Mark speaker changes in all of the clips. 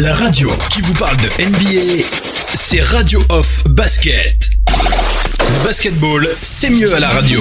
Speaker 1: La radio qui vous parle de NBA, c'est Radio Off Basket. Le basketball, c'est mieux à la radio.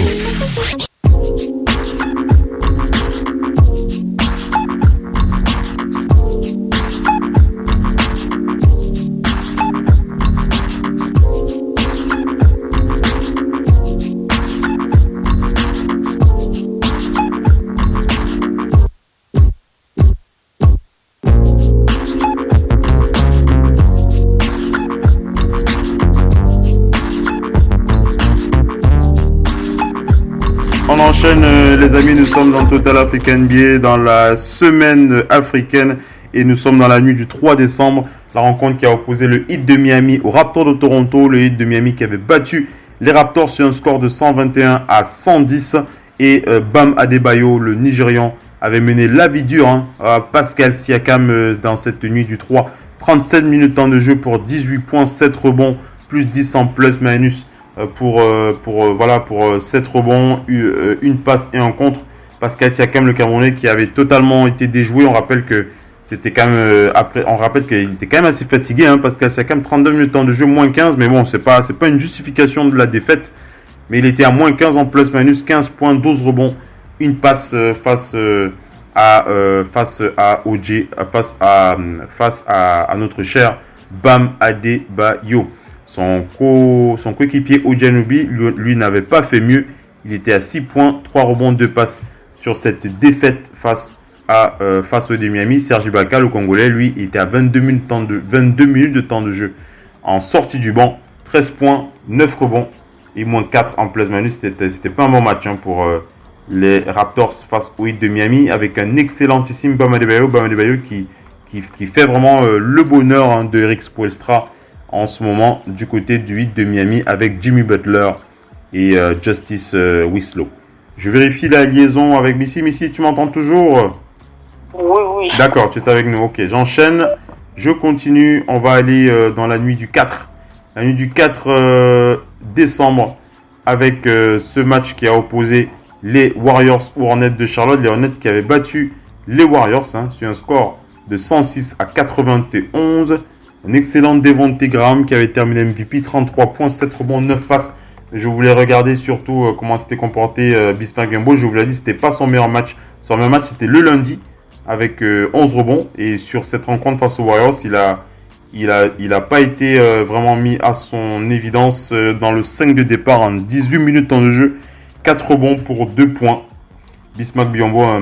Speaker 2: On enchaîne les amis, nous sommes dans Total Africa NBA dans la semaine africaine et nous sommes dans la nuit du 3 décembre. La rencontre qui a opposé le Heat de Miami aux Raptors de Toronto. Le Heat de Miami qui avait battu les Raptors sur un score de 121 à 110 et Bam Adebayo, le Nigérian, avait mené la vie dure à Pascal Siakam dans cette nuit du 3. 37 minutes temps de jeu pour 18 points, 7 rebonds, plus 10 en plus-minus. Pour 7 rebonds, une passe et un contre. Pascal Siakam, le Camerounais, qui avait totalement été déjoué. On rappelle que c'était quand même qu'il était quand même assez fatigué. Pascal Siakam, 32 minutes de temps de jeu, moins 15. Mais bon, c'est pas une justification de la défaite. Mais il était à moins 15 en plus-minus, 15 points, 12 rebonds, une passe face à notre cher Bam Adebayo. Son coéquipier Ojenubi, lui n'avait pas fait mieux. Il était à 6 points, 3 rebonds, 2 passes sur cette défaite face au de Miami. Serge Ibaka, le Congolais, lui, il était à 22 minutes de temps de jeu. En sortie du banc, 13 points, 9 rebonds et moins 4 en plus-minus. C'était pas un bon match pour les Raptors face au Heat de Miami avec un excellentissime Bam Adebayo qui fait vraiment le bonheur de Eric Spoelstra en ce moment du côté du Heat de Miami avec Jimmy Butler et Justice Winslow. Je vérifie la liaison avec Missy. Missy, tu m'entends toujours?
Speaker 3: Oui.
Speaker 2: D'accord, tu es avec nous. Ok, j'enchaîne. Je continue. On va aller dans la nuit du 4. La nuit du 4 décembre avec ce match qui a opposé les Warriors aux Hornets de Charlotte. Les Hornets qui avaient battu les Warriors sur un score de 106 à 91. Un excellent Devonte Graham qui avait terminé MVP, 33 points, 7 rebonds, 9 passes. Je voulais regarder surtout comment s'était comporté Bismack Biyombo. Je vous l'ai dit, c'était pas son meilleur match. Son meilleur match, c'était le lundi avec 11 rebonds. Et sur cette rencontre face aux Warriors, il a pas été vraiment mis à son évidence dans le 5 de départ en 18 minutes temps de jeu. 4 rebonds pour 2 points. Bismack Biyombo, un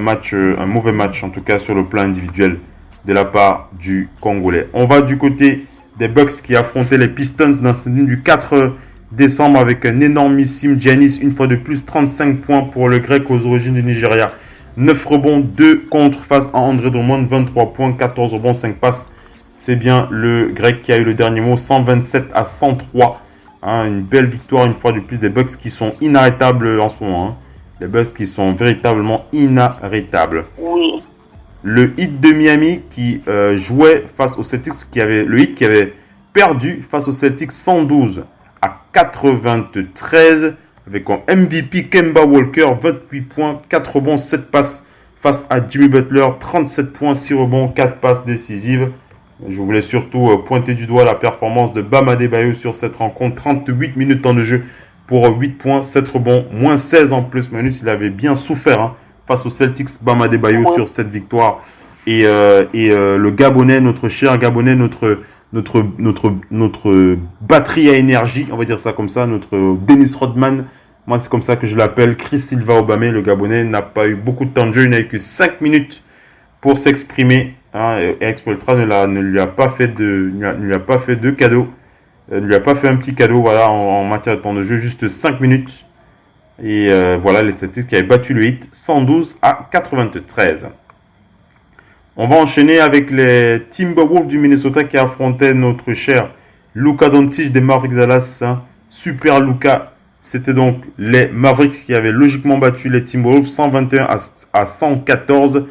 Speaker 2: mauvais match, en tout cas sur le plan individuel, de la part du Congolais. On va du côté des Bucks qui affrontaient les Pistons dans cette nuit du 4 décembre avec un énormissime Giannis, une fois de plus 35 points pour le Grec aux origines du Nigeria. 9 rebonds, 2 contre face à André Drummond, 23 points, 14 rebonds, 5 passes. C'est bien le Grec qui a eu le dernier mot, 127 à 103. Une belle victoire une fois de plus des Bucks qui sont inarrêtables en ce moment. Les Bucks qui sont véritablement inarrêtables.
Speaker 3: Oui.
Speaker 2: Le Heat de Miami qui jouait face aux Celtics, le Heat qui avait perdu face aux Celtics 112 à 93 avec en MVP Kemba Walker, 28 points, 4 rebonds, 7 passes face à Jimmy Butler, 37 points, 6 rebonds, 4 passes décisives. Je voulais surtout pointer du doigt la performance de Bam Adebayo sur cette rencontre, 38 minutes temps de jeu pour 8 points, 7 rebonds, moins 16 en plus-minus. Il avait bien souffert face aux Celtics, Bam Adebayo sur cette victoire. Et le Gabonais, notre cher Gabonais, notre batterie à énergie, on va dire ça comme ça, notre Dennis Rodman, moi c'est comme ça que je l'appelle, Chris Silva Obame, le Gabonais, n'a pas eu beaucoup de temps de jeu, il n'a eu que 5 minutes pour s'exprimer. Eric Spoelstra ne lui a pas fait de cadeau, ne lui a pas fait un petit cadeau en matière de temps de jeu, juste 5 minutes. Et voilà les Celtics qui avaient battu le Heat 112 à 93. On va enchaîner avec les Timberwolves du Minnesota qui affrontaient notre cher Luka Doncic des Mavericks Dallas. Super Luka. C'était donc les Mavericks qui avaient logiquement battu les Timberwolves 121 à 114.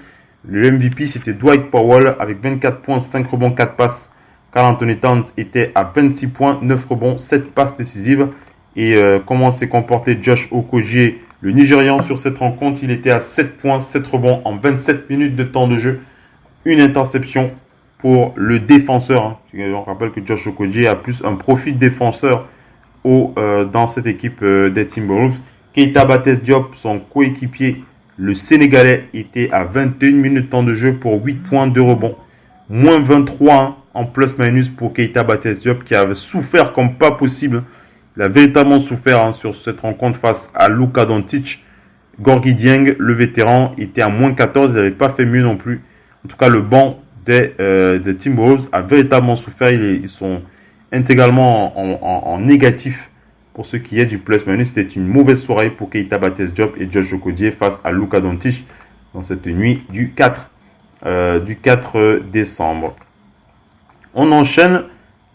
Speaker 2: Le MVP c'était Dwight Powell avec 24 points, 5 rebonds, 4 passes. Karl Anthony Towns était à 26 points, 9 rebonds, 7 passes décisives. Et comment s'est comporté Josh Okogie, le Nigérian, sur cette rencontre? Il était à 7 points, 7 rebonds en 27 minutes de temps de jeu. Une interception pour le défenseur. Hein. On rappelle que Josh Okogie a plus un profil défenseur dans cette équipe des Timberwolves. Keita Baptiste Diop, son coéquipier, le Sénégalais, était à 21 minutes de temps de jeu pour 8 points de rebond. Moins 23 hein, en plus-minus pour Keita Baptiste Diop qui avait souffert comme pas possible. Il a véritablement souffert hein, sur cette rencontre face à Luka Doncic. Gorgui Dieng, le vétéran, était à moins 14. Il n'avait pas fait mieux non plus. En tout cas, le banc des Timberwolves a véritablement souffert. Ils sont intégralement en négatif pour ce qui est du plus-minus. C'était une mauvaise soirée pour Keita Baptiste Diop et Josh Okogie face à Luka Doncic dans cette nuit du 4 décembre. On enchaîne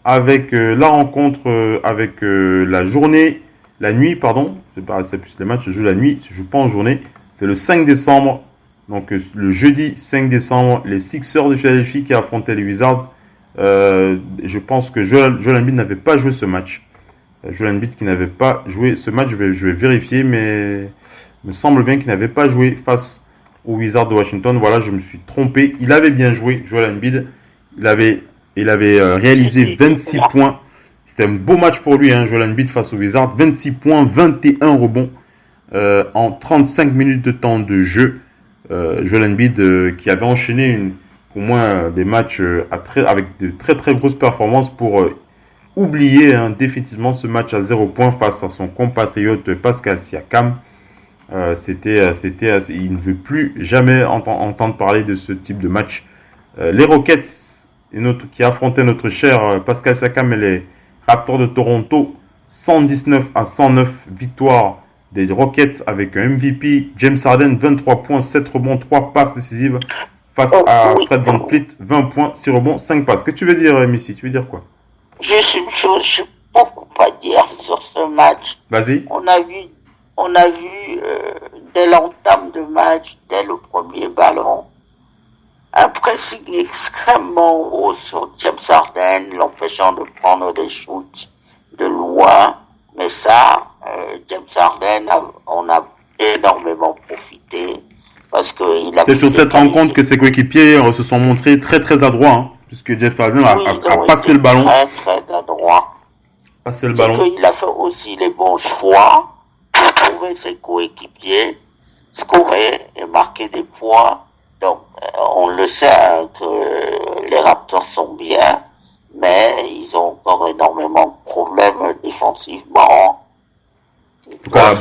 Speaker 2: avec la rencontre, avec la nuit, pardon. C'est plus les matchs, je joue la nuit, je joue pas en journée. C'est le 5 décembre. Donc le jeudi 5 décembre, les Sixers de Philadelphie qui affrontaient les Wizards. Je pense que Joel Embiid n'avait pas joué ce match. Joel Embiid qui n'avait pas joué ce match, je vais vérifier, mais il me semble bien qu'il n'avait pas joué face aux Wizards de Washington. Voilà, je me suis trompé. Il avait bien joué, Joel Embiid. Il avait réalisé 26 points. C'était un beau match pour lui, hein, Joel Embiid face aux Wizards. 26 points, 21 rebonds en 35 minutes de temps de jeu. Joel Embiid qui avait enchaîné pour moi des matchs avec de très très grosses performances pour oublier hein, définitivement ce match à 0 points face à son compatriote Pascal Siakam. Il ne veut plus jamais entendre parler de ce type de match. Les Rockets qui affrontaient notre cher Pascal Siakam et les Raptors de Toronto, 119-109, victoire des Rockets avec un MVP, James Harden, 23 points, 7 rebonds, 3 passes décisives face à Fred VanVleet, 20 points, 6 rebonds, 5 passes. Qu'est-ce que tu veux dire, Missy? Tu veux dire quoi?
Speaker 3: Juste une chose, je n'ai beaucoup à dire sur ce match.
Speaker 2: Vas-y.
Speaker 3: On a vu dès l'entame de match, dès le premier ballon, un pressing extrêmement haut sur James Harden, l'empêchant de prendre des shoots de loin. Mais ça, James Harden, on a énormément profité parce que
Speaker 2: c'est sur cette rencontre que ses coéquipiers se sont montrés très très adroits, hein, puisque Jeff Harden a passé le ballon.
Speaker 3: Très très adroit.
Speaker 2: Passé le ballon.
Speaker 3: Il a fait aussi les bons choix pour trouver ses coéquipiers, scorer et marquer des points. Donc, on le sait hein, que les Raptors sont bien, mais ils ont encore énormément de problèmes défensivement.
Speaker 2: En tout cas,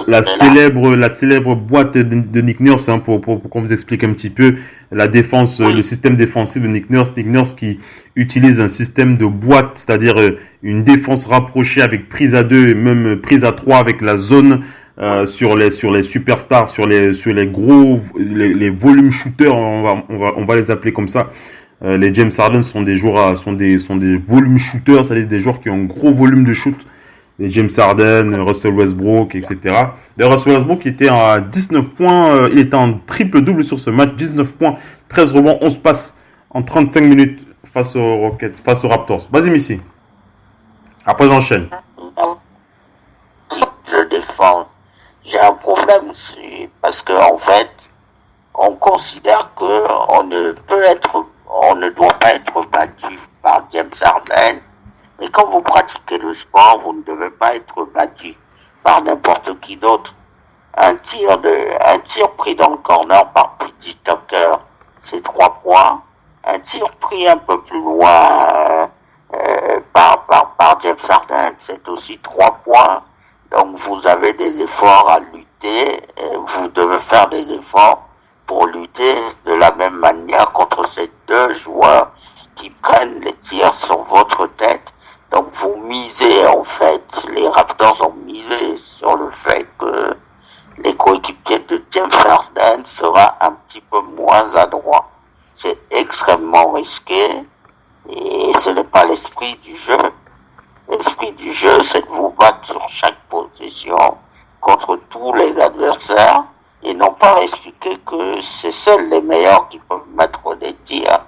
Speaker 2: la célèbre boîte de Nick Nurse, hein, pour qu'on vous explique un petit peu la défense, le système défensif de Nick Nurse. Nick Nurse qui utilise un système de boîte, c'est-à-dire une défense rapprochée avec prise à 2 et même prise à 3 avec la zone sur les superstars, sur les gros, les volume shooters, on va les appeler comme ça. Les James Harden sont des joueurs, sont des volume shooters, c'est-à-dire des joueurs qui ont un gros volume de shoot. Les James Harden, Russell Westbrook, etc. Et Russell Westbrook était à 19 points, il était en triple-double sur ce match, 19 points, 13 rebonds, 11 passes en 35 minutes face aux Rockets, face aux Raptors. Vas-y, Missy. Après, j'enchaîne.
Speaker 3: Je défends. J'ai un problème parce que en fait, on considère que on ne doit pas être battu par James Harden. Mais quand vous pratiquez le sport, vous ne devez pas être battu par n'importe qui d'autre. Un tir pris dans le corner par P.J. Tucker, c'est 3 points. Un tir pris un peu plus loin par James Harden, c'est aussi 3 points. Donc vous avez des efforts à lutter, et vous devez faire des efforts pour lutter de la même manière contre ces deux joueurs qui prennent les tirs sur votre tête. Donc vous misez en fait, les Raptors ont misé sur le fait que les coéquipiers de James Harden sera un petit peu moins adroit. C'est extrêmement risqué et ce n'est pas l'esprit du jeu. L'esprit du jeu, c'est de vous battre sur chaque possession contre tous les adversaires et non pas expliquer que c'est seuls les meilleurs qui peuvent mettre des tirs.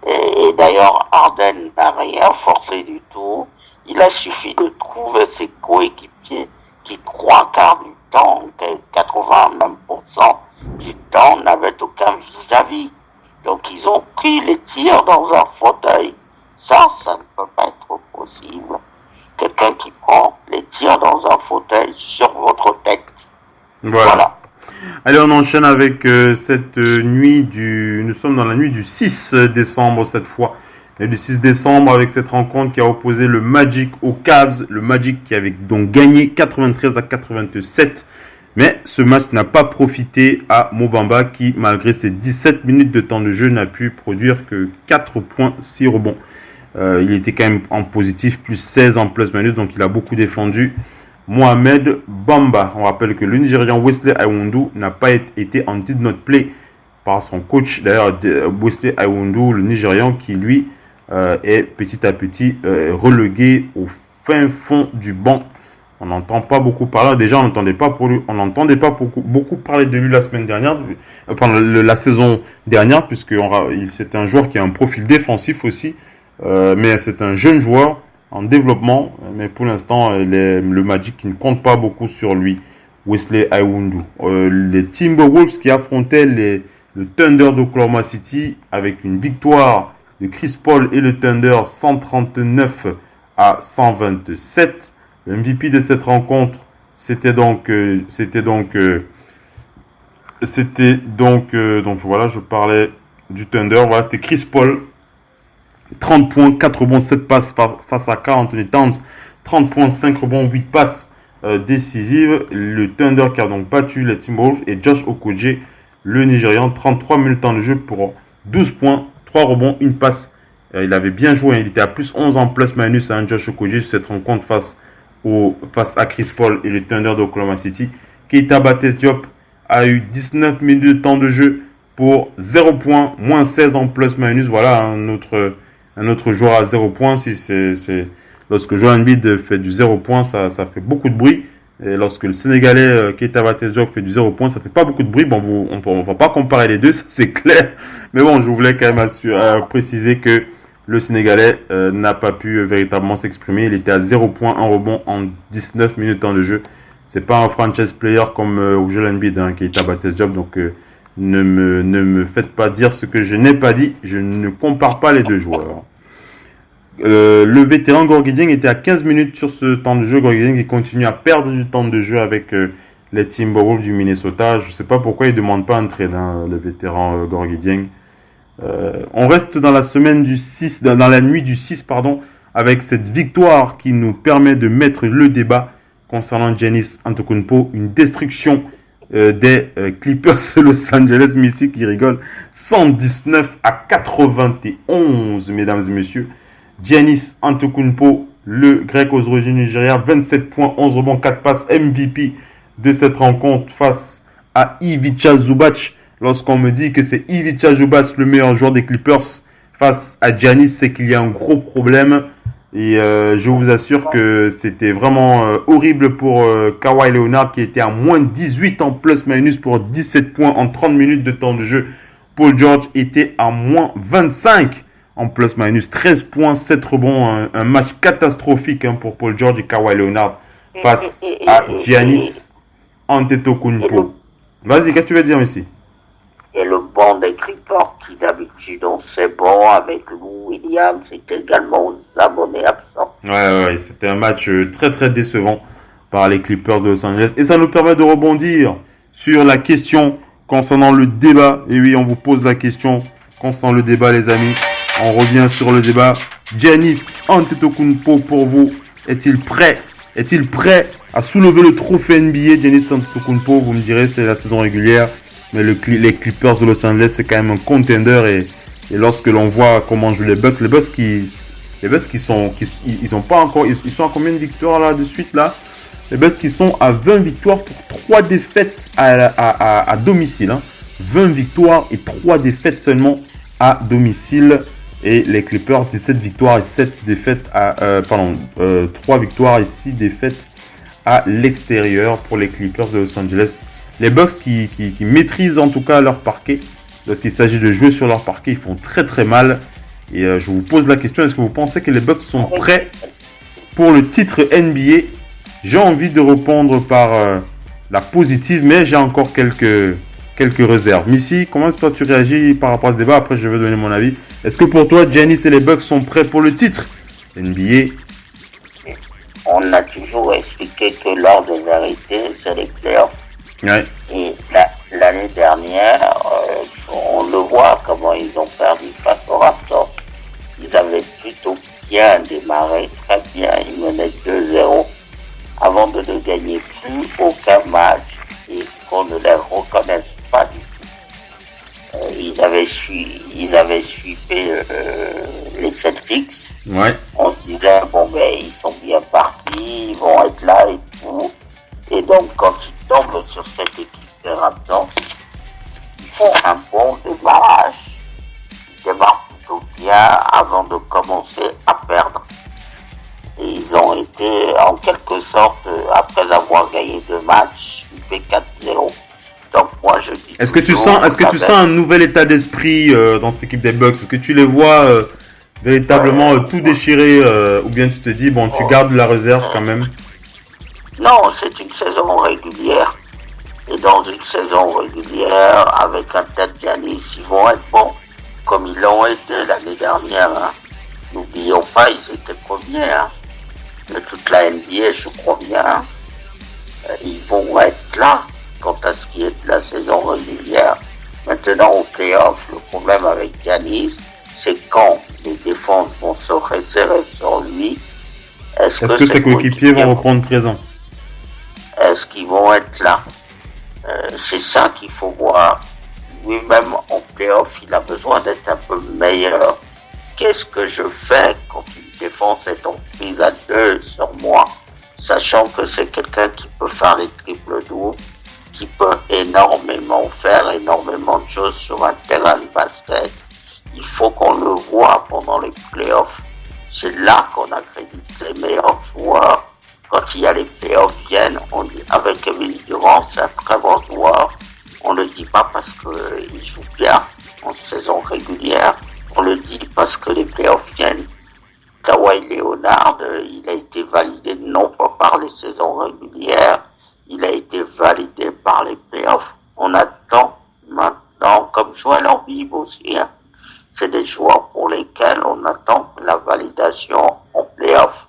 Speaker 3: Et d'ailleurs, Harden n'a rien forcé du tout. Il a suffi de trouver ses coéquipiers qui, 3/4 du temps, 80 même % du temps, n'avaient aucun vis-à-vis. Donc ils ont pris les tirs dans un fauteuil. Ça ne peut pas être possible. Quelqu'un qui prend les tirs dans un fauteuil sur votre tête. Voilà.
Speaker 2: Allez, on enchaîne avec cette nuit Nous sommes dans la nuit du 6 décembre cette fois. Et du 6 décembre avec cette rencontre qui a opposé le Magic aux Cavs. Le Magic qui avait donc gagné 93-87. Mais ce match n'a pas profité à Mo Bamba qui, malgré ses 17 minutes de temps de jeu, n'a pu produire que 4 points, 6 rebonds. Il était quand même en positif, plus 16 en plus-minus, donc il a beaucoup défendu Mohamed Bamba. On rappelle que le Nigérian Wesley Iwundu n'a pas été en did not play par son coach. D'ailleurs, Wesley Iwundu, le Nigérian, qui lui est petit à petit relégué au fin fond du banc. On n'entend pas beaucoup parler. Déjà, on n'entendait pas beaucoup parler de lui la semaine dernière, pendant la saison dernière, puisque c'est un joueur qui a un profil défensif aussi. Mais c'est un jeune joueur en développement, mais pour l'instant, le Magic qui ne compte pas beaucoup sur lui, Wesley Iwundu. Les Timberwolves qui affrontaient le Thunder d'Oklahoma City avec une victoire de Chris Paul et le Thunder 139-127. Le MVP de cette rencontre, c'était donc voilà, je parlais du Thunder, voilà, c'était Chris Paul. 30 points, 4 rebonds, 7 passes face à Karl Anthony Towns. 30 points, 5 rebonds, 8 passes décisives. Le Thunder qui a donc battu les Timberwolves et Josh Okogie, le Nigérian. 33 minutes de temps de jeu pour 12 points, 3 rebonds, 1 passe. Il avait bien joué, il était à plus 11 en plus-minus à Josh Okogie sur cette rencontre face à Chris Paul et le Thunder d'Oklahoma City. Keita Bates-Diop a eu 19 minutes de temps de jeu pour 0 points, moins 16 en plus-minus. Voilà un autre joueur à 0 points. Lorsque Joel Embiid fait du 0 points, ça fait beaucoup de bruit. Et lorsque le Sénégalais Keita Bates-Diop fait du 0 points, ça fait pas beaucoup de bruit. Bon, on va pas comparer les deux, ça c'est clair. Mais bon, je voulais quand même préciser que le Sénégalais n'a pas pu véritablement s'exprimer. Il était à 0 points, 1 rebond en 19 minutes de temps de jeu. C'est pas un franchise player comme Joel Embiid, Keita Bates-Diop. Donc ne me faites pas dire ce que je n'ai pas dit. Je ne compare pas les deux joueurs. Le vétéran Gorgui Dieng était à 15 minutes sur ce temps de jeu. Gorgui Dieng qui continue à perdre du temps de jeu avec les Timberwolves du Minnesota. Je ne sais pas pourquoi il ne demande pas un trade, le vétéran Gorgui Dieng. On reste dans la semaine du 6, dans la nuit du 6, avec cette victoire qui nous permet de mettre le débat concernant Giannis Antetokounmpo, une destruction des Clippers de Los Angeles. Missy qui rigole, 119-91, mesdames et messieurs. Giannis Antetokounmpo, le grec aux origines nigériennes, 27 points, 11 rebonds, 4 passes, MVP de cette rencontre face à Ivica Zubac. Lorsqu'on me dit que c'est Ivica Zubac le meilleur joueur des Clippers face à Giannis, c'est qu'il y a un gros problème. Et je vous assure que c'était vraiment horrible pour Kawhi Leonard qui était à moins 18 en plus-minus pour 17 points en 30 minutes de temps de jeu. Paul George était à moins 25 en plus-minus, 13 points, 7 rebonds. Un match catastrophique pour Paul George et Kawhi Leonard face à Giannis Antetokounmpo. Vas-y, qu'est-ce que tu veux dire ici?
Speaker 3: Et le banc des Clippers qui d'habitude on sait bon avec Lou Williams, c'est également aux abonnés absents.
Speaker 2: Ouais, c'était un match très très décevant par les Clippers de Los Angeles. Et ça nous permet de rebondir sur la question concernant le débat. Et oui, on vous pose la question concernant le débat, les amis. On revient sur le débat. Giannis Antetokounmpo, pour vous, est-il prêt à soulever le trophée NBA? Giannis Antetokounmpo, vous me direz, c'est la saison régulière. Mais les Clippers de Los Angeles, c'est quand même un contender. Et lorsque l'on voit comment jouent les Bucks qui sont à combien de victoires là de suite là? Les Bucks qui sont à 20 victoires pour 3 défaites à domicile. 20 victoires et 3 défaites seulement à domicile. Et les Clippers, 17 victoires et 7 défaites 3 victoires et 6 défaites à l'extérieur pour les Clippers de Los Angeles. Les Bucks qui maîtrisent en tout cas leur parquet. Lorsqu'il s'agit de jouer sur leur parquet, ils font très très mal. Et je vous pose la question, est-ce que vous pensez que les Bucks sont prêts pour le titre NBA? J'ai envie de répondre par la positive, mais j'ai encore quelques quelques réserves. Missy, comment est-ce que toi tu réagis par rapport à ce débat? Après, je vais donner mon avis. Est-ce que pour toi, Giannis et les Bucks sont prêts pour le titre NBA?
Speaker 3: On a toujours expliqué que l'heure de vérité, c'est les playoffs.
Speaker 2: Ouais.
Speaker 3: Et l'année dernière, on le voit comment ils ont perdu face aux Raptors. Ils avaient plutôt bien démarré, très bien. Ils menaient 2-0 avant de ne gagner plus aucun match et qu'on ne les reconnaisse pas du tout. Ils avaient suivi les Celtics.
Speaker 2: Ouais.
Speaker 3: On se disait, bon, ben, ils sont bien partis, ils vont être là et tout. Et donc, quand ils tombent sur cette équipe des Raptors, ils font un bon démarrage. Ils démarrent plutôt bien avant de commencer à perdre. Et ils ont été, en quelque sorte, après avoir gagné 2 matchs, fait 4-0. Donc, moi, je dis.
Speaker 2: Est-ce que tu sens un nouvel état d'esprit dans cette équipe des Bucks? Est-ce que tu les vois véritablement tout déchirer ou bien tu te dis, bon, tu gardes la réserve quand même?
Speaker 3: Non, c'est une saison régulière. Et dans une saison régulière, avec un tel Giannis, ils vont être bons, comme ils l'ont été l'année dernière. Hein. N'oublions pas, ils étaient premiers. Hein. De toute la NBA, je crois bien. Ils vont être là, quant à ce qui est de la saison régulière. Maintenant, au playoff, le problème avec Giannis, c'est quand les défenses vont se resserrer sur lui.
Speaker 2: Est-ce que ses coéquipiers vont reprendre présent?
Speaker 3: Est-ce qu'ils vont être là? C'est ça qu'il faut voir. Lui-même, en playoff, il a besoin d'être un peu meilleur. Qu'est-ce que je fais quand une défense est en prise à 2 sur moi, sachant que c'est quelqu'un qui peut faire les triples-doubles, qui peut énormément faire énormément de choses sur un terrain de basket. Il faut qu'on le voit pendant les playoffs. C'est là qu'on accrédite les meilleurs joueurs. Quand il y a les playoffs viennent, on dit avec Kevin Durant, c'est un très bon joueur. On ne le dit pas parce qu'il joue bien en saison régulière. On le dit parce que les playoffs viennent. Kawhi Leonard, il a été validé non pas par les saisons régulières, il a été validé par les playoffs. On attend maintenant, comme Joel Embiid aussi, hein. C'est des joueurs pour lesquels on attend la validation en playoffs.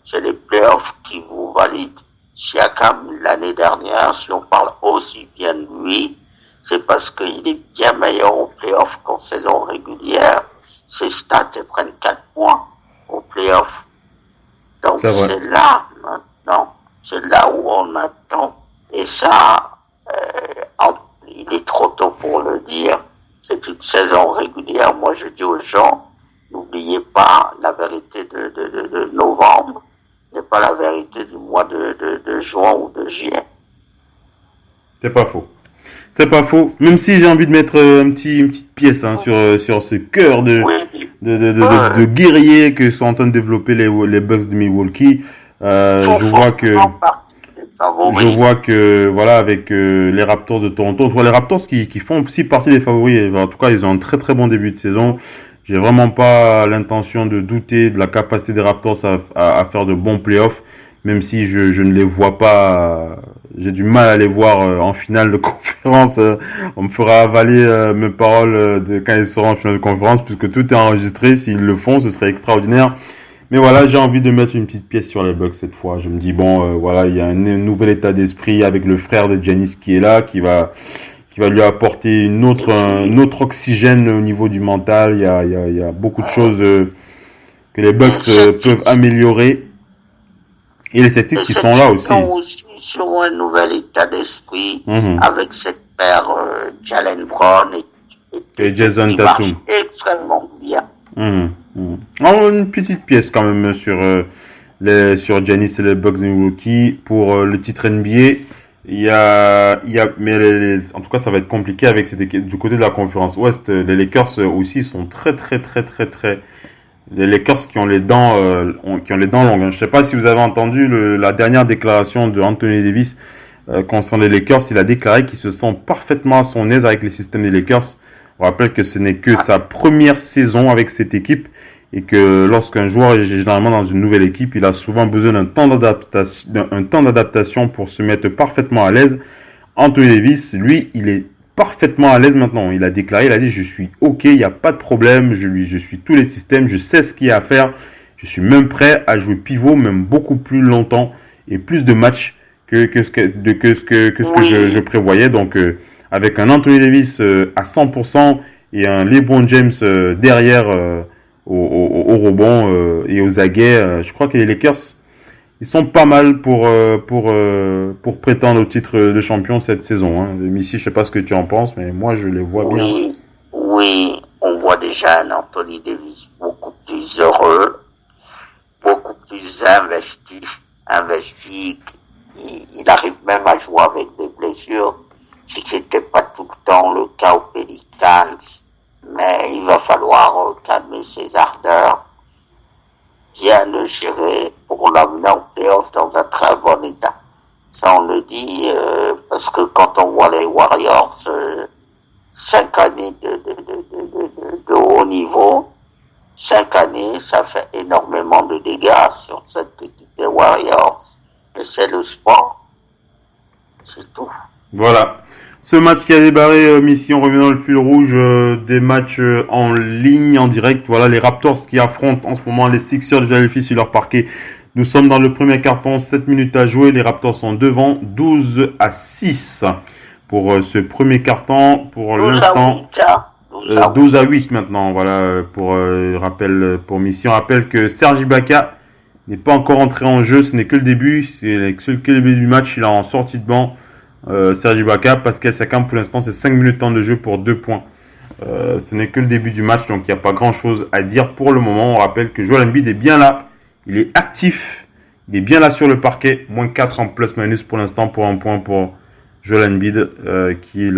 Speaker 3: C'est les playoffs qui vous valident. Siakam, l'année dernière, si on parle aussi bien de lui, c'est parce qu'il est bien meilleur en playoffs qu'en saison régulière. Ses stats prennent 4 points au playoff. Donc c'est là maintenant, c'est là où on attend. Et ça, il est trop tôt pour le dire. C'est une saison régulière. Moi je dis aux gens, n'oubliez pas la vérité de novembre n'est pas la vérité du mois de juin ou de juillet.
Speaker 2: C'est pas faux. C'est pas faux. Même si j'ai envie de mettre une petite pièce hein, sur ce cœur de guerriers que sont en train de développer les Bucks de Milwaukee. Je vois que voilà avec les Raptors de Toronto, les Raptors qui font aussi partie des favoris. En tout cas, ils ont un très très bon début de saison. J'ai vraiment pas l'intention de douter de la capacité des Raptors à faire de bons playoffs, même si je ne les vois pas. J'ai du mal à les voir en finale de conférence. On me fera avaler mes paroles de quand ils seront en finale de conférence, puisque tout est enregistré. S'ils le font, ce serait extraordinaire. Mais voilà, j'ai envie de mettre une petite pièce sur les Bucks cette fois. Je me dis bon, voilà, il y a un nouvel état d'esprit avec le frère de Giannis qui est là, qui va lui apporter un autre oxygène au niveau du mental. Il y a beaucoup de choses que les Bucks peuvent améliorer. Et les Celtics qui sont là aussi.
Speaker 3: Ils sont aussi sur un nouvel état d'esprit avec cette paire Jalen Brown
Speaker 2: et Jason Tatum.
Speaker 3: Extrêmement bien.
Speaker 2: Une petite pièce quand même sur Giannis et les Bucks de Milwaukee pour le titre NBA. En tout cas, ça va être compliqué avec cette équipe du côté de la conférence Ouest. Les Lakers aussi sont très. Les Lakers qui ont les dents longues. Je sais pas si vous avez entendu la dernière déclaration de Anthony Davis concernant les Lakers. Il a déclaré qu'il se sent parfaitement à son aise avec les systèmes des Lakers. On rappelle que ce n'est que sa première saison avec cette équipe et que lorsqu'un joueur est généralement dans une nouvelle équipe, il a souvent besoin d'un temps d'adaptation pour se mettre parfaitement à l'aise. Anthony Davis, lui, il est parfaitement à l'aise maintenant. Il a déclaré, il a dit, je suis OK, il n'y a pas de problème, je suis tous les systèmes, je sais ce qu'il y a à faire. Je suis même prêt à jouer pivot, même beaucoup plus longtemps et plus de matchs que ce que je prévoyais. Donc, avec un Anthony Davis à 100% et un LeBron James derrière au rebond et aux aguets, je crois que les Lakers, ils sont pas mal pour prétendre au titre de champion cette saison. Missy, je sais pas ce que tu en penses, mais moi je les vois bien.
Speaker 3: Oui, on voit déjà un Anthony Davis beaucoup plus heureux, beaucoup plus investi. Il arrive même à jouer avec des blessures, ce qui n'était pas tout le temps le cas aux Pelicans. Mais il va falloir calmer ses ardeurs, bien le gérer pour l'amener en playoff dans un très bon état. Ça, on le dit parce que quand on voit les Warriors, 5 années de haut niveau, 5 années, ça fait énormément de dégâts sur cette équipe des Warriors. Mais c'est le sport. C'est tout.
Speaker 2: Voilà. Ce match qui a débarré, Missy, on revient dans le fil rouge des matchs en ligne, en direct. Voilà, les Raptors qui affrontent en ce moment les Sixers de Philadelphie sur leur parquet. Nous sommes dans le premier carton, 7 minutes à jouer. Les Raptors sont devant, 12-6 pour ce premier carton. Pour l'instant, 12 à 8 maintenant. Voilà, pour rappel pour Missy. On rappelle que Serge Ibaka n'est pas encore entré en jeu. Ce n'est que le début. C'est que le début du match. Il est en sortie de banc. Serge Ibaka, Pascal Siakam, pour l'instant, c'est 5 minutes de temps de jeu pour 2 points. Ce n'est que le début du match, donc il n'y a pas grand chose à dire pour le moment. On rappelle que Joel Embiid est bien là. Il est actif. Il est bien là sur le parquet. Moins 4 en plus-minus pour l'instant pour un point pour Joel Embiid qui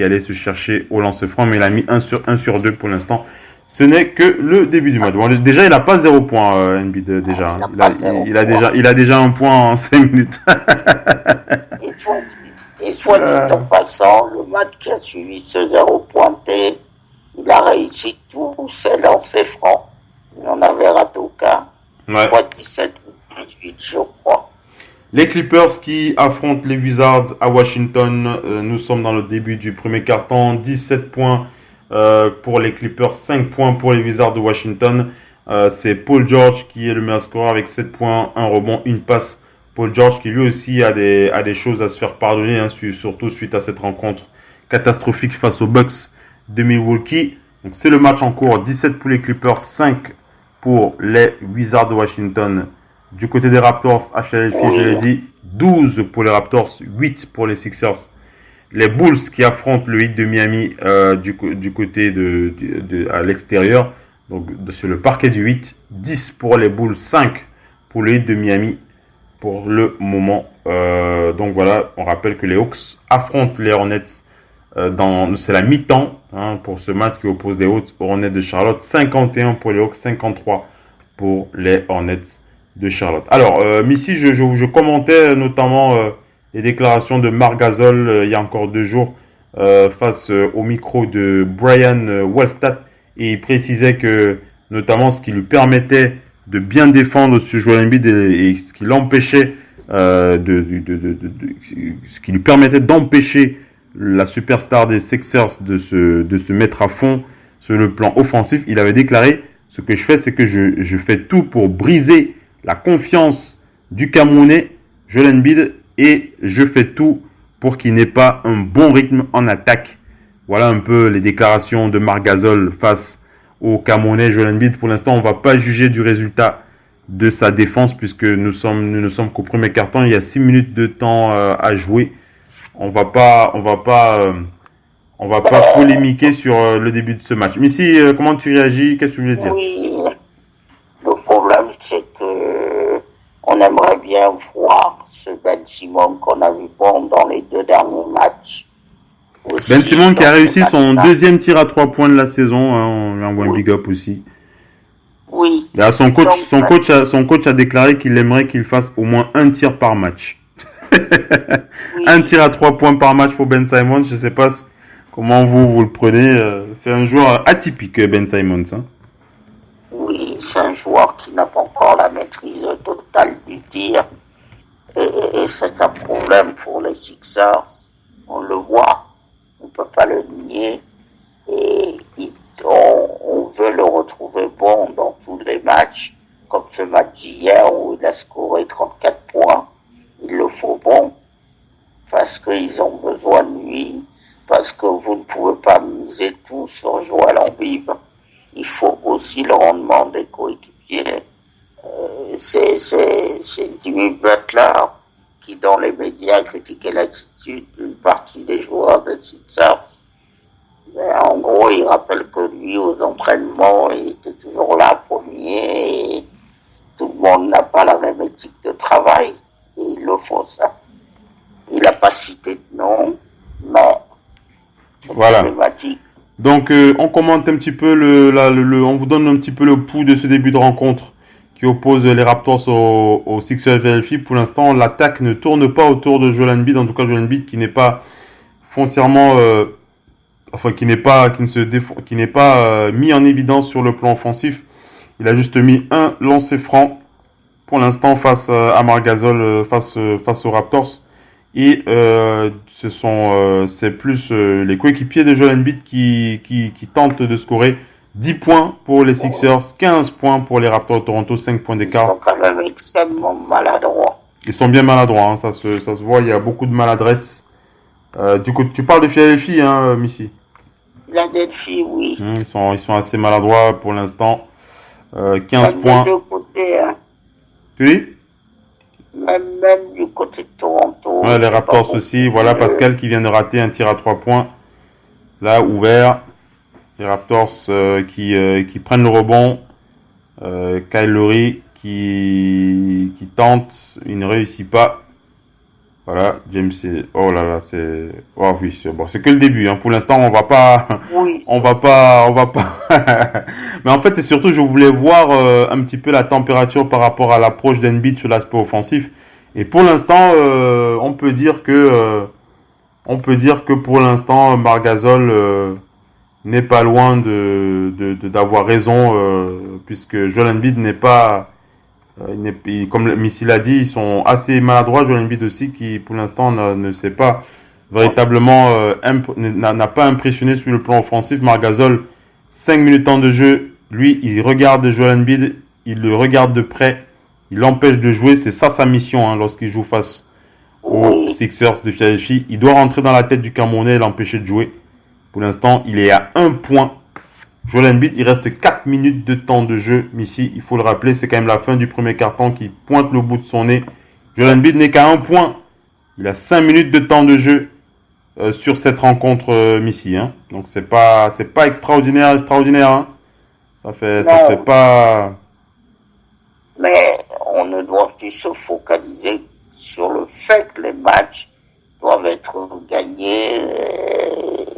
Speaker 2: allait se chercher au lance-franc, mais il a mis 1 sur 2 pour l'instant. Ce n'est que le début du match. Bon, déjà, il n'a pas 0 points, Embiid, déjà. Il a déjà un point en 5 minutes.
Speaker 3: Et soit dit en passant, le match qui a suivi ce 0 pointé, il a réussi tous ses lancers francs. Il en avait raté aucun.
Speaker 2: Ouais.
Speaker 3: 17 ou 18, je crois.
Speaker 2: Les Clippers qui affrontent les Wizards à Washington. Nous sommes dans le début du premier quart-temps. 17 points pour les Clippers, 5 points pour les Wizards de Washington. C'est Paul George qui est le meilleur scoreur avec 7 points, 1 rebond, 1 passe. Paul George qui lui aussi a des choses à se faire pardonner, surtout suite à cette rencontre catastrophique face aux Bucks de Milwaukee. Donc c'est le match en cours, 17 pour les Clippers, 5 pour les Wizards de Washington. Du côté des Raptors, à Philadelphie, je l'ai dit, 12 pour les Raptors, 8 pour les Sixers. Les Bulls qui affrontent le Heat de Miami du côté à l'extérieur, donc sur le parquet du Heat, 10 pour les Bulls, 5 pour le Heat de Miami. Pour le moment, donc voilà, on rappelle que les Hawks affrontent les Hornets c'est la mi-temps pour ce match qui oppose les Hornets de Charlotte. 51 pour les Hawks, 53 pour les Hornets de Charlotte. Alors, Missy, je commentais notamment les déclarations de Marc Gasol il y a encore 2 jours face au micro de Brian Wellstat, et il précisait que notamment ce qui lui permettait de bien défendre ce Joel Embiid et ce qui l'empêchait ce qui lui permettait d'empêcher la superstar des Sixers de se mettre à fond sur le plan offensif. Il avait déclaré: ce que je fais, c'est que je fais tout pour briser la confiance du Camerounais Joel Embiid, et je fais tout pour qu'il n'ait pas un bon rythme en attaque. Voilà un peu les déclarations de Marc Gasol face au Camerounais Joel Embiid. Pour l'instant, on ne va pas juger du résultat de sa défense puisque nous ne sommes qu'au premier quart-temps. Il y a 6 minutes de temps à jouer. On va pas polémiquer sur le début de ce match. Missy, comment tu réagis? Qu'est-ce que tu voulais dire?
Speaker 3: Oui, le problème c'est que on aimerait bien voir ce Ben Simmons qu'on a vu bon dans les 2 derniers matchs. Aussi,
Speaker 2: Ben Simmons qui a réussi son deuxième tir à 3 points de la saison, on lui envoie un big up aussi.
Speaker 3: Oui.
Speaker 2: Là, son coach a déclaré qu'il aimerait qu'il fasse au moins un tir par match. Oui. Un tir à 3 points par match pour Ben Simmons. Je ne sais pas comment vous le prenez. C'est un joueur atypique, Ben Simmons.
Speaker 3: Oui, c'est un joueur qui n'a pas encore la maîtrise totale du tir. Et c'est un problème pour les Sixers. On le voit. ne peut pas le nier. Et on veut le retrouver bon dans tous les matchs, comme ce match d'hier où il a scoré 34 points. Il le faut bon, parce qu'ils ont besoin de lui, parce que vous ne pouvez pas miser tout sur Joël Embiid. Il faut aussi le rendement des coéquipiers. C'est Jimmy Butler qui, dans les médias, critiquait l'attitude d'une partie des joueurs des Sixers. Mais en gros, il rappelle que lui, aux entraînements, il était toujours là, premier, et tout le monde n'a pas la même éthique de travail, et il le faut, ça. Il n'a pas cité de nom, mais c'est problématique.
Speaker 2: Donc, on commente un petit peu on vous donne un petit peu le pouls de ce début de rencontre qui oppose les Raptors aux Sixers de Philadelphie. Pour l'instant, l'attaque ne tourne pas autour de Joel Embiid. En tout cas, Joel Embiid qui n'est pas foncièrement, qui n'est pas mis en évidence sur le plan offensif. Il a juste mis un lancer franc pour l'instant face à Marc Gasol, face aux Raptors. Et c'est plus les coéquipiers de Joel Embiid qui tentent de scorer. 10 points pour les Sixers, 15 points pour les Raptors de Toronto, 5 points d'écart.
Speaker 3: Ils sont quand même extrêmement maladroits.
Speaker 2: Ils sont bien maladroits, hein, ça se voit, il y a beaucoup de maladresse. Du coup, tu parles de Philadelphie, hein, Missy?
Speaker 3: Philadelphie, oui.
Speaker 2: Ils sont assez maladroits pour l'instant. 15
Speaker 3: même
Speaker 2: points.
Speaker 3: Des deux côtés, hein.
Speaker 2: Tu dis?
Speaker 3: Même du côté de Toronto.
Speaker 2: Ouais, les Raptors aussi. Voilà Pascal qui vient de rater un tir à 3 points. Là, ouvert. Les Raptors qui prennent le rebond. Kyle Lowry qui tente. Il ne réussit pas. Voilà, James, oh là là, oh oui, c'est bon, c'est que le début, hein. Pour l'instant, on va pas,
Speaker 3: oui,
Speaker 2: on va pas. Mais en fait, c'est surtout, je voulais voir un petit peu la température par rapport à l'approche d'Embiid sur l'aspect offensif. Et pour l'instant, on peut dire que pour l'instant, Marc Gasol n'est pas loin d'avoir raison, puisque Joel Embiid n'est pas. Comme Missy l'a dit, ils sont assez maladroits. Joel Embiid aussi, qui pour l'instant ne sait pas véritablement, n'a pas impressionné sur le plan offensif. Marc Gasol, 5 minutes temps de jeu, lui, il regarde Joel Embiid, il le regarde de près, il l'empêche de jouer. C'est ça sa mission, hein, lorsqu'il joue face aux Sixers de Philadelphie. Il doit rentrer dans la tête du Camerounais et l'empêcher de jouer. Pour l'instant, il est à 1 point. Joel Embiid, il reste 4 minutes de temps de jeu. Missy, il faut le rappeler, c'est quand même la fin du premier quart-temps qui pointe le bout de son nez. Joel Embiid n'est qu'à 1 point. Il a 5 minutes de temps de jeu sur cette rencontre, Missy. Hein. Donc c'est pas extraordinaire. Hein. Ça fait pas.
Speaker 3: Mais on ne doit plus se focaliser sur le fait que les matchs doivent être gagnés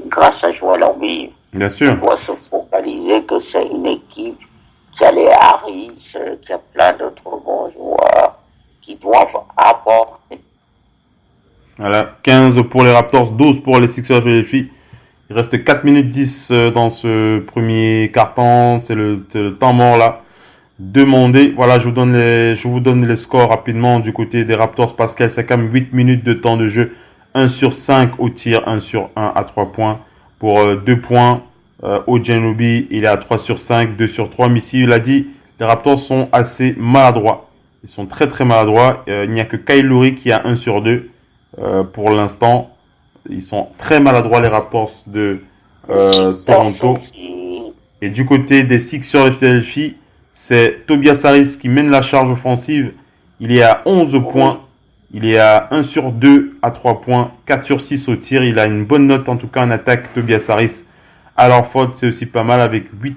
Speaker 3: grâce à Joel Embiid.
Speaker 2: Bien sûr.
Speaker 3: On doit se focaliser que c'est une équipe qui a les Harris, qui a plein d'autres bons joueurs qui doivent apporter.
Speaker 2: Voilà, 15 pour les Raptors, 12 pour les Sixers de Philadelphie. Il reste 4 minutes 10 dans ce premier quart-temps. C'est le temps mort là. Demandez. Voilà, je vous donne les scores rapidement du côté des Raptors. Pascal, c'est quand même 8 minutes de temps de jeu. 1 sur 5 au tir, 1 sur 1 à 3 points. Pour 2 points, Ojenubi, il est à 3 sur 5, 2 sur 3. Missy, il a dit, les Raptors sont assez maladroits. Ils sont très très maladroits. Il n'y a que Kyle Lowry qui a 1 sur 2 pour l'instant. Ils sont très maladroits, les Raptors de Toronto. Et du côté des Sixers de Philadelphie, c'est Tobias Harris qui mène la charge offensive. Il est à 11 points. Il est à 1 sur 2 à 3 points, 4 sur 6 au tir. Il a une bonne note en tout cas en attaque, Tobias Harris. Alors faute, c'est aussi pas mal avec 8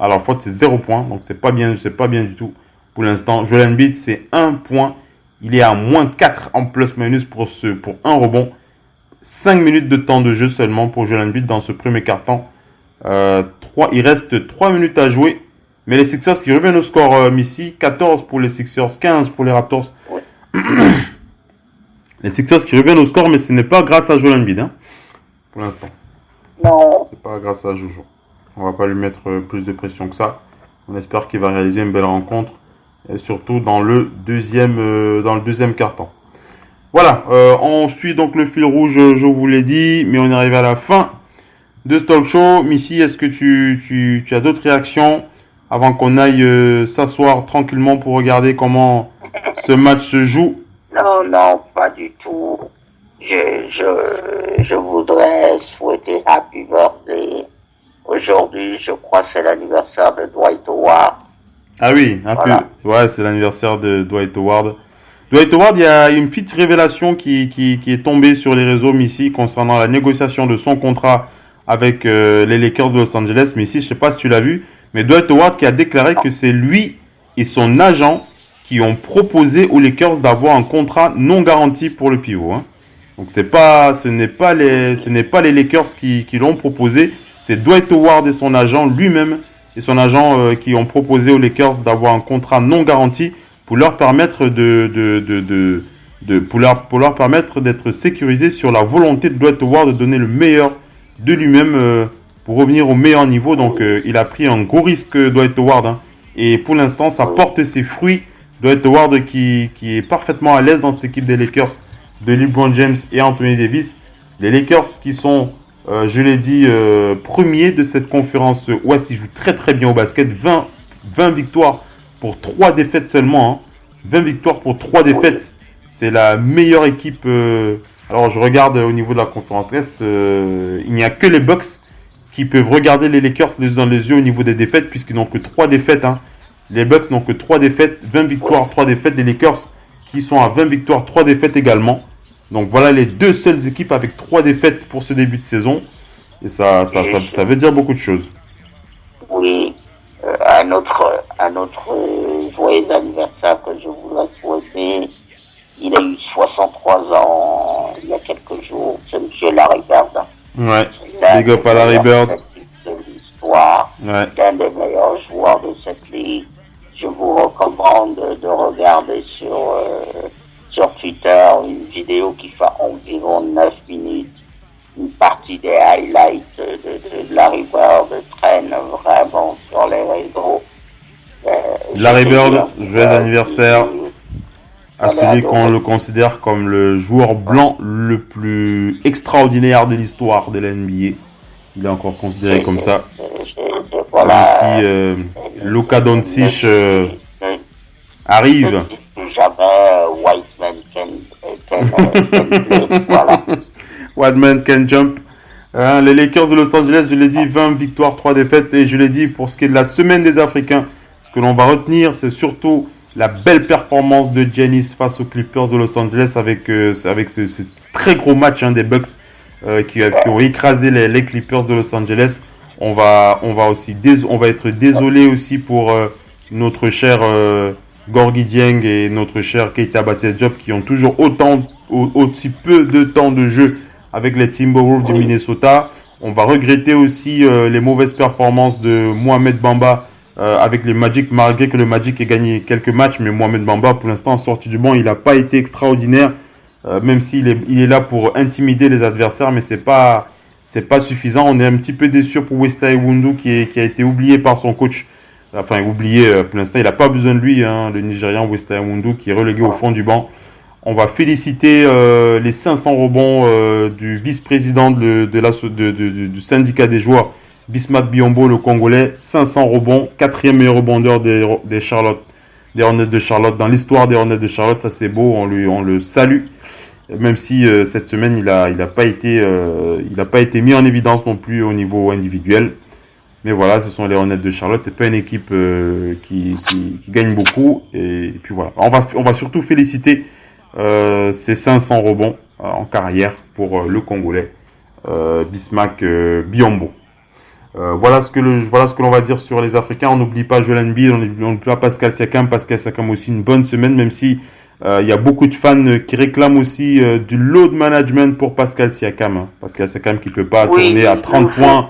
Speaker 2: alors faute c'est 0 points. Donc c'est pas bien du tout pour l'instant. Joel Embiid, c'est 1 point. Il est à moins 4 en plus-minus pour un rebond. 5 minutes de temps de jeu seulement pour Joel Embiid dans ce premier quart-temps. Il reste 3 minutes à jouer. Mais les Sixers qui reviennent au score, Missy, 14 pour les Sixers, 15 pour les Raptors. Les Sixers qui reviennent au score, mais ce n'est pas grâce à Joel Embiid, hein, pour l'instant.
Speaker 3: Non.
Speaker 2: C'est pas grâce à Jojo. On va pas lui mettre plus de pression que ça. On espère qu'il va réaliser une belle rencontre, et surtout dans le deuxième quart-temps. Voilà, on suit donc le fil rouge, je vous l'ai dit, mais on est arrivé à la fin de ce talk show. Missy, est-ce que tu as d'autres réactions avant qu'on aille s'asseoir tranquillement pour regarder comment ce match se joue?
Speaker 3: Non, pas du tout. Je voudrais souhaiter Happy Birthday. Aujourd'hui, je crois que c'est l'anniversaire de Dwight Howard.
Speaker 2: Ah oui,
Speaker 3: Voilà.
Speaker 2: Ouais, c'est l'anniversaire de Dwight Howard. Dwight Howard, il y a une petite révélation qui est tombée sur les réseaux, Missy, concernant la négociation de son contrat avec les Lakers de Los Angeles. Missy, je sais pas si tu l'as vu, mais Dwight Howard qui a déclaré que c'est lui et son agent qui ont proposé aux Lakers d'avoir un contrat non garanti pour le pivot. Hein. Donc ce n'est pas les Lakers qui l'ont proposé, c'est Dwight Howard et son agent lui-même et son agent qui ont proposé aux Lakers d'avoir un contrat non garanti pour leur permettre pour leur permettre d'être sécurisés sur la volonté de Dwight Howard de donner le meilleur de lui-même pour revenir au meilleur niveau. Donc il a pris un gros risque, Dwight Howard, hein. Et pour l'instant ça porte ses fruits. Dwight Howard qui est parfaitement à l'aise dans cette équipe des Lakers de LeBron James et Anthony Davis. Les Lakers qui sont, je l'ai dit, premiers de cette conférence Ouest. Ils jouent très très bien au basket. 20 victoires pour 3 défaites seulement. Hein. 20 victoires pour 3 défaites. C'est la meilleure équipe. Alors je regarde au niveau de la conférence Est. Il n'y a que les Bucks qui peuvent regarder les Lakers les yeux dans les yeux au niveau des défaites, puisqu'ils n'ont que 3 défaites. Hein. Les Bucks n'ont que 3 défaites, 20 victoires, 3 défaites. Les Lakers qui sont à 20 victoires, 3 défaites également. Donc voilà les deux seules équipes avec 3 défaites pour ce début de saison. Et ça veut dire beaucoup de choses.
Speaker 3: Oui, un autre joyeux anniversaire que je voudrais souhaiter. Il a eu 63 ans il y a quelques jours. C'est M. Larry Bird.
Speaker 2: Ouais, big up à Larry Bird.
Speaker 3: De l'histoire,
Speaker 2: Ouais.
Speaker 3: l'un des meilleurs joueurs de cette ligue. Je vous recommande de regarder sur Twitter une vidéo qui fait environ 9 minutes. Une partie des highlights de Larry Bird traîne vraiment sur les réseaux.
Speaker 2: Larry Bird, joyeux anniversaire à celui qu'on le considère comme le joueur blanc le plus extraordinaire de l'histoire de la NBA. Il est encore considéré comme ça.
Speaker 3: Voilà.
Speaker 2: Même si Luka Doncic arrive.
Speaker 3: Jamais White Man can play. Voilà.
Speaker 2: White Man can jump. Les Lakers de Los Angeles, je l'ai dit, 20 victoires, 3 défaites. Et je l'ai dit, pour ce qui est de la semaine des Africains, ce que l'on va retenir, c'est surtout la belle performance de Giannis face aux Clippers de Los Angeles avec ce très gros match des Bucks qui ont écrasé les Clippers de Los Angeles. On va être désolé aussi pour notre cher Gorgui Dieng et notre cher Keita Baptiste-Diop qui ont toujours aussi peu de temps de jeu avec les Timberwolves du Minnesota. On va regretter aussi les mauvaises performances de Mohamed Bamba avec les Magic, malgré que le Magic ait gagné quelques matchs, mais Mohamed Bamba pour l'instant en sortie du banc, il n'a pas été extraordinaire, même s'il est là pour intimider les adversaires, mais c'est pas suffisant. On est un petit peu déçu pour Wesley Iwundu qui a été oublié par son coach. Enfin, oublié pour l'instant, il n'a pas besoin de lui, hein, le Nigérian Wesley Iwundu qui est relégué au fond du banc. On va féliciter les 500 rebonds du vice-président du syndicat des joueurs, Bismack Biyombo, le Congolais. 500 rebonds, 4e meilleur rebondeur des Hornets de Charlotte. Dans l'histoire des Hornets de Charlotte, ça c'est beau, on le salue. Même si cette semaine, il a pas été mis en évidence non plus au niveau individuel. Mais voilà, ce sont les Hornets de Charlotte. C'est pas une équipe qui gagne beaucoup. Et puis voilà, on va surtout féliciter ces 500 rebonds en carrière pour le Congolais Bismack Biyombo. Voilà ce que l'on va dire sur les Africains. On n'oublie pas Joel Embiid, on n'oublie pas Pascal Siakam aussi une bonne semaine, même si il y a beaucoup de fans qui réclament aussi du load management pour Pascal Siakam. Hein. Pascal Siakam qui peut pas tourner à 30 points.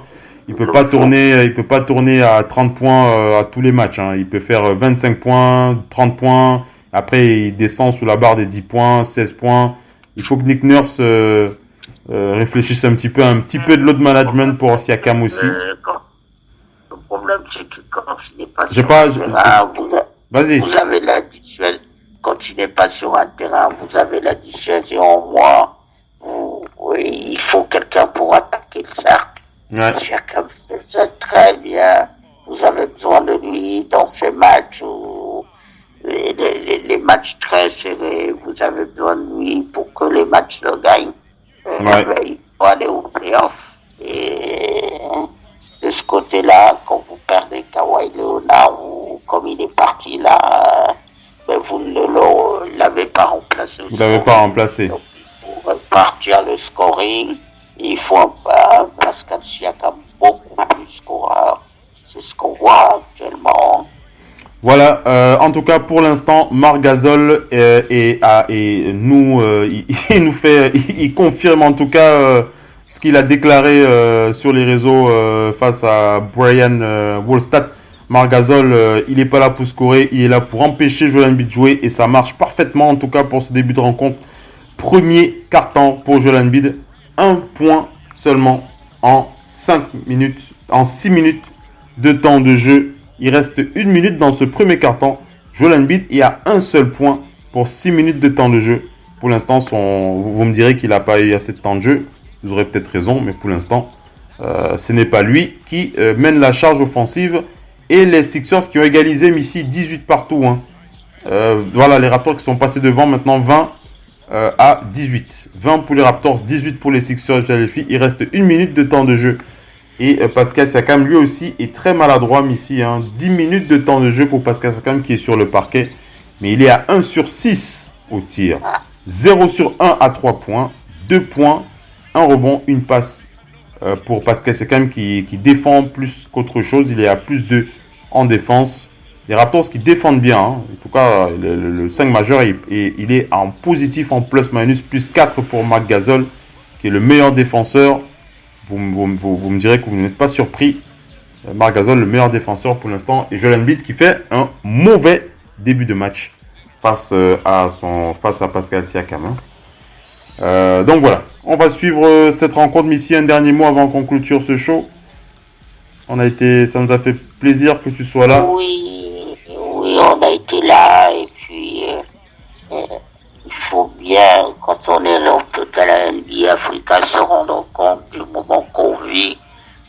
Speaker 2: Il peut pas tourner à 30 points à tous les matchs. Hein. Il peut faire 25 points, 30 points. Après, il descend sous la barre des 10 points, 16 points. Il faut que Nick Nurse réfléchisse un petit peu de load management pour Siakam aussi.
Speaker 3: Le problème, c'est que quand je n'ai pas sur le terrain,
Speaker 2: Vas-y.
Speaker 3: vous avez l'habituel. quand il n'est pas sur un terrain, vous avez la dissuasion en moi. Il faut quelqu'un pour attaquer le cercle.
Speaker 2: Ouais.
Speaker 3: Chacun fait ça très bien. Vous avez besoin de lui dans ces matchs où les matchs très serrés. Vous avez besoin de lui pour que les matchs le gagnent. Il faut aller au playoff. Et de ce côté-là, quand vous perdez Kawhi Leonard ou comme il est parti là, vous ne l'avez pas remplacé.
Speaker 2: Vous l'avez pas remplacé.
Speaker 3: Donc, il faut repartir le scoring. Il faut un Pascal Siakam beaucoup plus scoreur. C'est ce qu'on voit actuellement.
Speaker 2: Voilà, en tout cas pour l'instant, Marc Gasol il confirme en tout cas ce qu'il a déclaré sur les réseaux face à Brian Wallstatt. Marc Gasol, il n'est pas là pour scorer, il est là pour empêcher Joel Embiid de jouer et ça marche parfaitement en tout cas pour ce début de rencontre. Premier carton pour Joel Embiid, 1 point seulement en 6 minutes de temps de jeu. Il reste 1 minute dans ce premier carton. Joel Embiid, il y a un seul point pour 6 minutes de temps de jeu. Pour l'instant, vous me direz qu'il n'a pas eu assez de temps de jeu. Vous aurez peut-être raison, mais pour l'instant, ce n'est pas lui qui mène la charge offensive. Et les Sixers qui ont égalisé ici 18 partout. Voilà, les Raptors qui sont passés devant maintenant 20 à 18. 20 pour les Raptors, 18 pour les Sixers de Philadelphie. Il reste 1 minute de temps de jeu. Et Pascal Siakam, lui aussi, est très maladroit ici. 10 minutes de temps de jeu pour Pascal Siakam qui est sur le parquet. Mais il est à 1 sur 6 au tir. 0 sur 1 à 3 points. 2 points, 1 rebond, 1 passe pour Pascal Siakam qui défend plus qu'autre chose. Il est à plus 2 en défense. Les Raptors qui défendent bien. En tout cas, le 5 majeur, il est en positif, en plus-minus, plus 4 pour Marc Gasol, qui est le meilleur défenseur. Vous me direz que vous n'êtes pas surpris. Marc Gasol, le meilleur défenseur pour l'instant. Et Joel Embiid qui fait un mauvais début de match face à Pascal Siakam. Donc voilà, on va suivre cette rencontre. Ici, un dernier mot avant qu'on clôture ce show. Ça nous a fait plaisir que tu sois là.
Speaker 3: Oui, on a été là. Et puis, il faut bien, quand on est là, tout à la NBA Africa, se rendre compte du moment qu'on vit.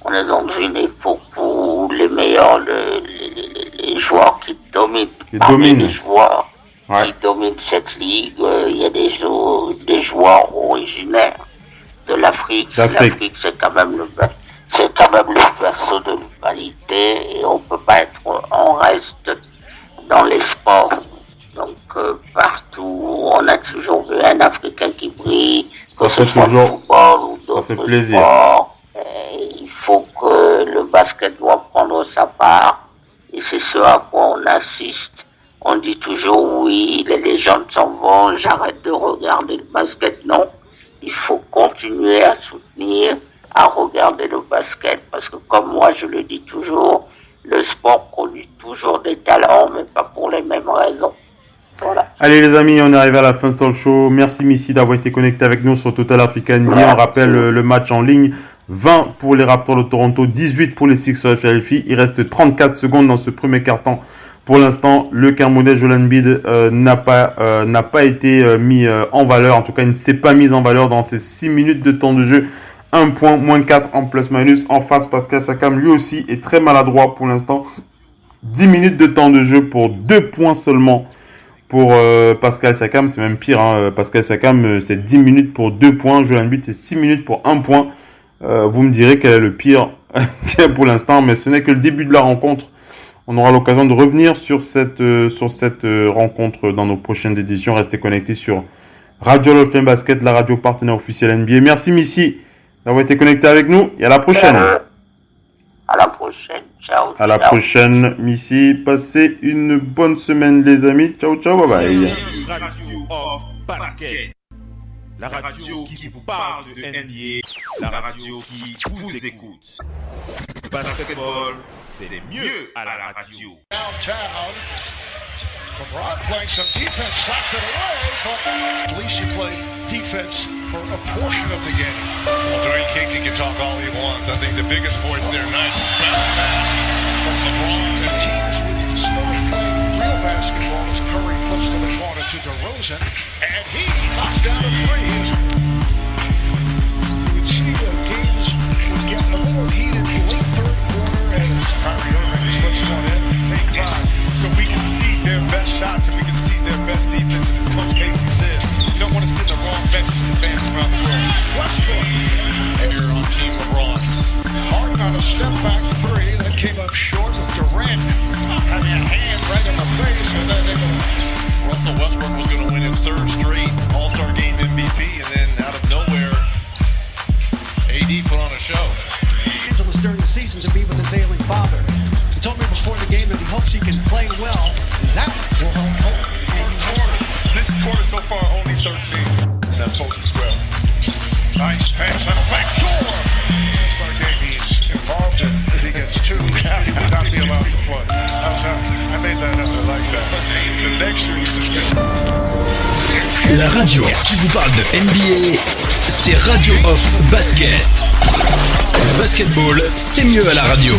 Speaker 3: On est dans une époque où les meilleurs, les joueurs qui dominent. Les joueurs qui dominent cette ligue, il y a des joueurs originaires de l'Afrique. L'Afrique, c'est quand même le berceau de l'humanité et on peut pas être en reste dans les sports. Donc partout, on a toujours vu un Africain qui brille, que ce soit le football ou d'autres sports. Il faut que le basket doit prendre sa part et c'est ce à quoi on assiste. On dit toujours oui, les légendes s'en vont, j'arrête de regarder le basket. Non, il faut continuer à soutenir, à regarder le basket parce que comme moi je le dis toujours, le sport produit toujours des talents mais pas pour les mêmes raisons. Voilà.
Speaker 2: Allez les amis, on est arrivé à la fin de Talk Show. Merci Missy d'avoir été connecté avec nous sur Total Africa NBA. On rappelle le match en ligne. 20 pour les Raptors de Toronto, 18 pour les Sixers de Philadelphie. Il reste 34 secondes dans ce premier quart-temps. Pour l'instant, le Camerounais Joel Embiid n'a pas été mis en valeur. En tout cas, il ne s'est pas mis en valeur dans ces 6 minutes de temps de jeu. 1 point, moins 4 en plus-minus. En face, Pascal Siakam, lui aussi, est très maladroit pour l'instant. 10 minutes de temps de jeu pour 2 points seulement. Pour Pascal Siakam, c'est même pire. Pascal Siakam, c'est 10 minutes pour 2 points. Joel Embiid, c'est 6 minutes pour 1 point. Vous me direz quel est le pire pour l'instant, mais ce n'est que le début de la rencontre. On aura l'occasion de revenir sur cette rencontre dans nos prochaines éditions. Restez connectés sur Radio Hall of Fame Basket, la radio partenaire officielle NBA. Merci Missy d'avoir été connecté avec nous et à la prochaine.
Speaker 3: À la prochaine. Ciao.
Speaker 2: À la prochaine, Missy. Passez une bonne semaine, les amis. Ciao, ciao, bye bye.
Speaker 4: Radio of Basket. La radio qui vous parle de NBA. La radio qui vous écoute. Basketball, c'est mieux à la radio.
Speaker 5: Downtown. LeBron playing some defense, slapped it away, but at least you play defense for a portion of the game.
Speaker 6: Well, Dwayne Casey can talk all he wants. I think the biggest voice there, nice bounce pass from LeBron.
Speaker 5: Teams with starting playing real basketball as Curry flips to the corner. DeRozan, and he knocks down a three. You would see games would get a little heated late third quarter as Kyrie Irving slips one in, take five. So we can see their best shots and we can see their best defense. And as Coach Casey said, you don't want to send the wrong message to fans around the world. Westbrook.
Speaker 6: And you're on Team LeBron.
Speaker 5: Harden on a step back three that came up short with Durant having a hand right in the face, and then they go.
Speaker 6: Russell Westbrook was going to win his third straight All-Star Game MVP, and then out of nowhere, AD put on a show.
Speaker 7: Angeles during the season to be with his ailing father. He told me before the game that he hopes he can play well, and that will help hope.
Speaker 5: This quarter so far only 13. That poses well. Nice pass on the back door. All-Star game he's involved in. If he gets two, he would not be allowed to play. How's that? I made that up. I like that. The next year he's just
Speaker 1: La radio qui vous parle de NBA, c'est Radio Off Basket. Le basketball, c'est mieux à la radio.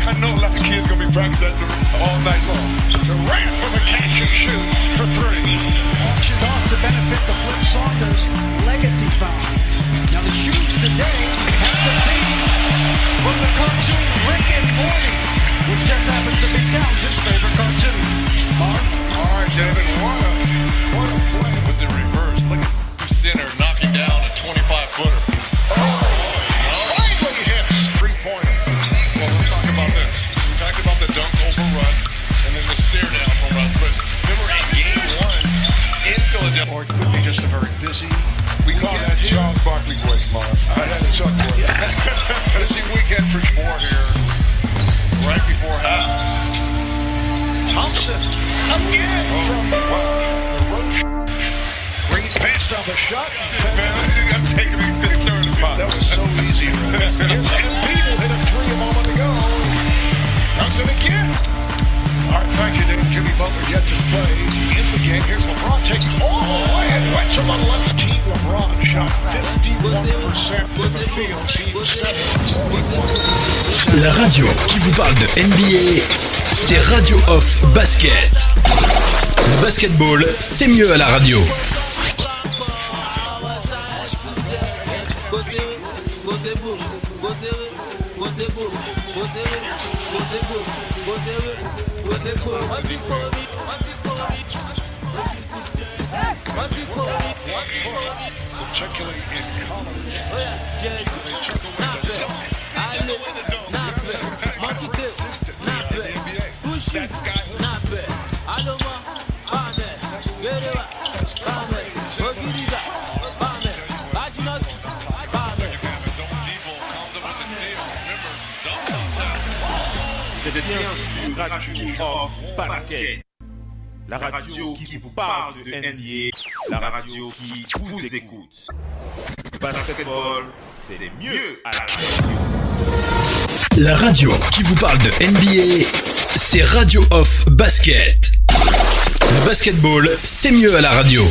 Speaker 5: I know a lot of kids gonna be practicing all night long. Durant with a catch and shoot for three.
Speaker 7: Auctioned off to benefit the Flip Saunders Legacy Fund. Now the shoes today have the theme from the cartoon Rick and Morty, which just happens to be Towns' favorite cartoon. Mark?
Speaker 5: All right, David, what a play.
Speaker 6: With the reverse, look at center knocking down a 25-footer.
Speaker 5: Finally hits three-pointer.
Speaker 6: Well, let's talk about this. We talked about the dunk over Russ, and then the stare down from Russ. But remember in Game 1 in Philadelphia.
Speaker 5: Or it could be just a very busy. We call that Charles Barkley voice, Marv. I had a Chuck voice. Busy weekend for four here.
Speaker 6: Right before half.
Speaker 5: Thompson again from the Roche. Great pass off a shot.
Speaker 6: Man, I'm taking this third pot.
Speaker 5: That was so easy. Here's Embiid who hit a three a moment ago. Thompson again. All right, thank you, Dave. Jimmy Butler yet to play in the game. Here's LeBron taking all the way and went to the left. Team LeBron shot 51% from the field. Team 7, 41.
Speaker 1: La radio qui vous parle de NBA, c'est Radio Off Basket. Le basketball, c'est mieux à la radio.
Speaker 5: Particularly in college.
Speaker 4: C'est bien Radio Off Basket. La radio qui vous parle de NBA, la radio qui vous écoute. Basketball, c'est mieux à la radio.
Speaker 1: La radio qui vous parle de NBA, c'est Radio Off Basket. Le basketball, c'est mieux à la radio.